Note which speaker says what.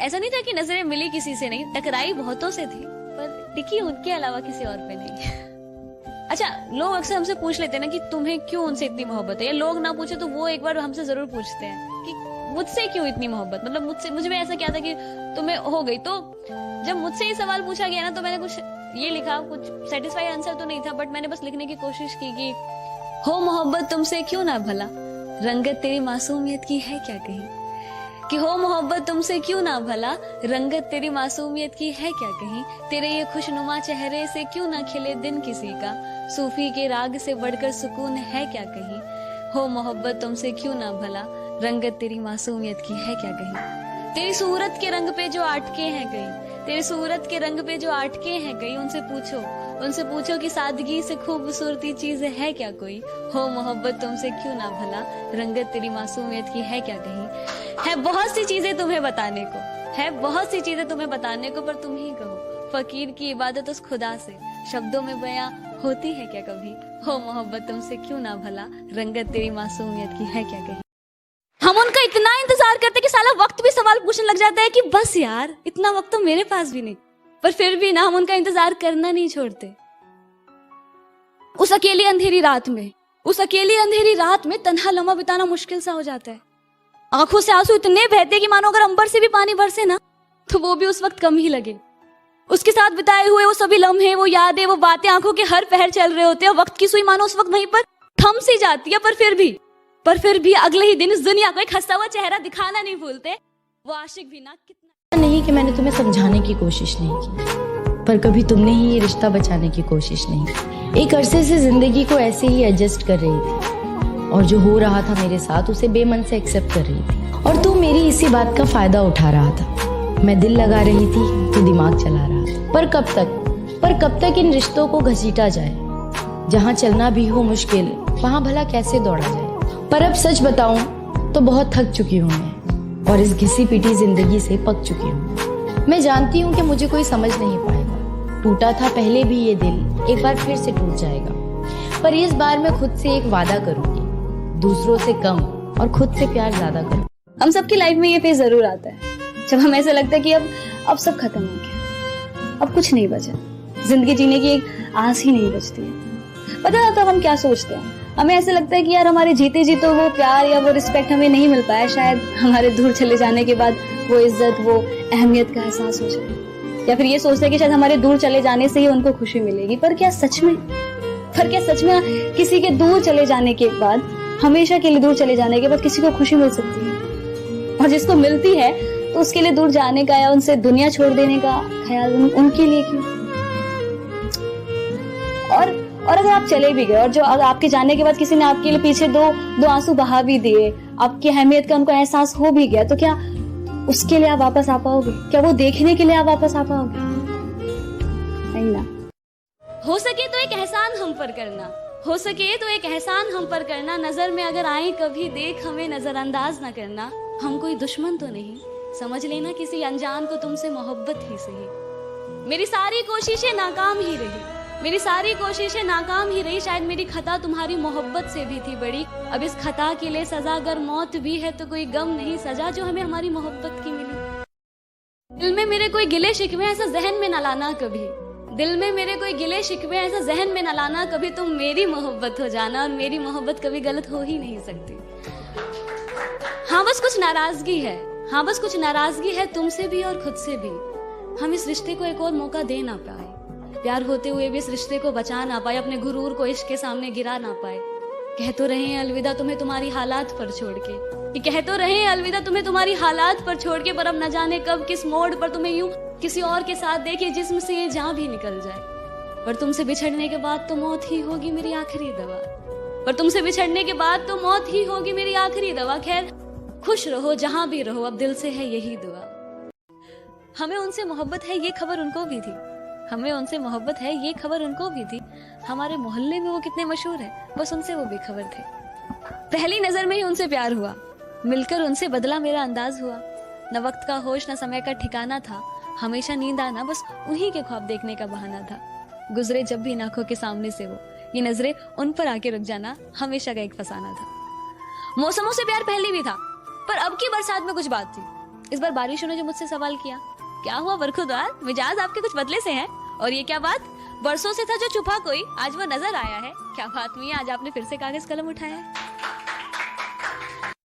Speaker 1: ऐसा नहीं था कि नजरें मिली किसी से नहीं, टकराई बहुतों से थी, पर टिकी उनके अलावा किसी और पे नहीं। अच्छा, लोग अक्सर हमसे पूछ लेते हैं ना कि तुम्हें क्यों उनसे इतनी मोहब्बत है, या लोग ना पूछे तो वो एक बार हमसे जरूर पूछते हैं कि मुझसे क्यों इतनी मोहब्बत, मतलब मुझ में ऐसा क्या था कि तुम्हें हो गई। तो जब मुझसे ये सवाल पूछा गया ना, तो मैंने कुछ ये लिखा, कुछ सेटिस्फाई आंसर तो नहीं था, बट मैंने बस लिखने की कोशिश की कि हो मोहब्बत तुमसे क्यों ना भला, रंगत तेरी मासूमियत की है क्या कहीं, कि हो मोहब्बत तुमसे क्यों ना भला, रंगत तेरी मासूमियत की है क्या कहीं, तेरे ये खुशनुमा चेहरे से क्यों ना खिले दिन किसी का, सूफी के राग से बढ़कर सुकून है क्या कहीं, हो मोहब्बत तुमसे क्यों ना भला, रंगत तेरी मासूमियत की है क्या कहीं, तेरी सूरत के रंग पे जो आटके हैं कहीं, तेरी सूरत के रंग पे जो आटके हैं कहीं, उनसे पूछो कि सादगी से खूबसूरती चीज है क्या कोई, हो मोहब्बत तुमसे क्यों ना भला, रंगत तेरी मासूमियत की है क्या कहीं। है बहुत सी चीजें तुम्हें बताने को, है बहुत सी चीजें तुम्हें बताने को, पर तुम ही कहो, फकीर की इबादत उस खुदा से शब्दों में बयां होती है क्या कभी, हो मोहब्बत तुमसे क्यों ना भला, रंगत तेरी मासूमियत की है क्या कहीं। हम उनका इतना इंतजार करते कि साला वक्त भी सवाल पूछने लग जाता है कि बस यार इतना वक्त तो मेरे पास भी नहीं, पर फिर भी ना हम उनका इंतजार करना नहीं छोड़ते। उस अकेली अंधेरी रात में तन्हा लम्हा बिताना मुश्किल सा हो जाता है। आंखों से आंसू इतने बहते कि मानो अगर अंबर से भी पानी बरसे ना, तो वो भी उस वक्त कम ही लगे। उसके साथ बिताए हुए वो सभी लम्हे, वो यादें, वो बातें आंखों के हर पहर चल रहे होते हैं। वक्त की सुई मानो उस वक्त वहीं पर थम सी जाती है, पर फिर भी अगले ही दिन इस दुनिया को एक हंसा हुआ चेहरा दिखाना नहीं भूलते वो आशिक भी ना। कितना
Speaker 2: नहीं कि मैंने तुम्हें समझाने की कोशिश नहीं की, पर कभी तुमने ही ये रिश्ता बचाने की कोशिश नहीं की। एक अरसे से जिंदगी को ऐसे ही एडजस्ट कर रही थी, और जो हो रहा था मेरे साथ उसे बेमन से एक्सेप्ट कर रही थी, और तू मेरी इसी बात का फायदा उठा रहा था। मैं दिल लगा रही थी, तू दिमाग चला रहा था। पर कब तक इन रिश्तों को घसीटा जाए, जहाँ चलना भी हो मुश्किल वहाँ भला कैसे दौड़ा जाए। पर अब सच बताऊं तो बहुत थक चुकी हूँ मैं, और इस घिसी पिटी जिंदगी से पक चुकी हूँ। मैं जानती हूँ कि मुझे कोई समझ नहीं पाएगा। टूटा था पहले भी ये दिल, एक बार फिर से टूट जाएगा। पर इस बार मैं खुद से एक वादा करूंगी, दूसरों से कम और खुद से प्यार ज्यादा करूँ।
Speaker 1: हम सबकी लाइफ में ये फेज जरूर आता है जब हमें ऐसा लगता है कि अब सब खत्म हो गया, अब कुछ नहीं बचा, जिंदगी जीने की एक आस ही नहीं बचती है। पता ना तब हम क्या सोचते हैं। हमें ऐसा लगता है कि यार हमारे जीते जी तो वो प्यार या वो रिस्पेक्ट हमें नहीं मिल पाया, शायद हमारे दूर चले जाने के बाद वो इज्जत, वो अहमियत का एहसास हो जाए। या फिर ये सोचते हैं कि शायद हमारे दूर चले जाने से ही उनको खुशी मिलेगी। पर क्या सच में किसी के दूर चले जाने के बाद, हमेशा के लिए दूर चले जाने के बाद किसी को खुशी मिल सकती है? और जिसको मिलती है तो उसके लिए दूर जाने का या उनसे दुनिया छोड़ देने का ख्याल उनके लिए क्यों? और अगर आप चले भी गए और जो आपके जाने के बाद किसी ने आपके लिए पीछे दो आंसू बहा भी दिए, आपकी अहमियत का उनको एहसास हो भी गया, तो क्या उसके लिए आप वापस आ पाओगे? क्या वो देखने के लिए आप वापस आ पाओगे? नहीं ना। हो सके तो एक एहसान हम पर करना, नजर में अगर आए कभी देख हमें नजरअंदाज ना करना। हम कोई दुश्मन तो नहीं, समझ लेना किसी अनजान को तुमसे मोहब्बत ही सही। मेरी सारी कोशिशें नाकाम ही रही, शायद मेरी खता तुम्हारी मोहब्बत से भी थी बड़ी। अब इस खता के लिए सजा अगर मौत भी है तो कोई गम नहीं सजा जो हमें हमारी मोहब्बत की मिली। दिल में मेरे कोई गिले शिकवे ऐसा जहन में न लाना कभी, तुम मेरी मोहब्बत हो जाना, और मेरी मोहब्बत कभी गलत हो ही नहीं सकती। हाँ बस कुछ नाराजगी है तुमसे भी और खुद से भी। हम इस रिश्ते को एक और मौका दे ना पाए, प्यार होते हुए भी इस रिश्ते को बचा ना पाए, अपने गुरूर को इश्क के सामने गिरा ना पाए। कह तो रहे हैं अलविदा तुम्हें तुम्हारी हालात पर छोड़ के, पर अब न जाने कब किस मोड़ पर तुम्हें यूं किसी और के साथ देखे जिस्म से ये जान भी निकल जाए। पर तुमसे बिछड़ने के बाद तो मौत ही होगी मेरी आखिरी दवा। खैर खुश रहो जहां भी रहो, अब दिल से है यही दुआ। हमें उनसे मोहब्बत है ये खबर उनको भी थी। हमारे मोहल्ले में वो कितने मशहूर है, बस उनसे वो बेखबर थे। पहली नजर में ही उनसे प्यार हुआ, मिलकर उनसे बदला मेरा अंदाज हुआ। न वक्त का होश न समय का ठिकाना था, हमेशा नींद आना बस उन्हीं के ख्वाब देखने का बहाना था। गुजरे जब भी आंखों के सामने से वो, ये नजरें उन पर आके रुक जाना हमेशा का एक फसाना था। मौसमों से प्यार पहले भी था, पर अब की बरसात में कुछ बात थी। इस बार बारिशों ने जो मुझसे सवाल किया, क्या हुआ बरखुरदार, मिजाज आपके कुछ बदले से हैं? और ये क्या बात, बरसों से था जो छुपा कोई, आज वो नजर आया है। क्या बात हुई, आज आपने फिर से कागज कलम उठाया है?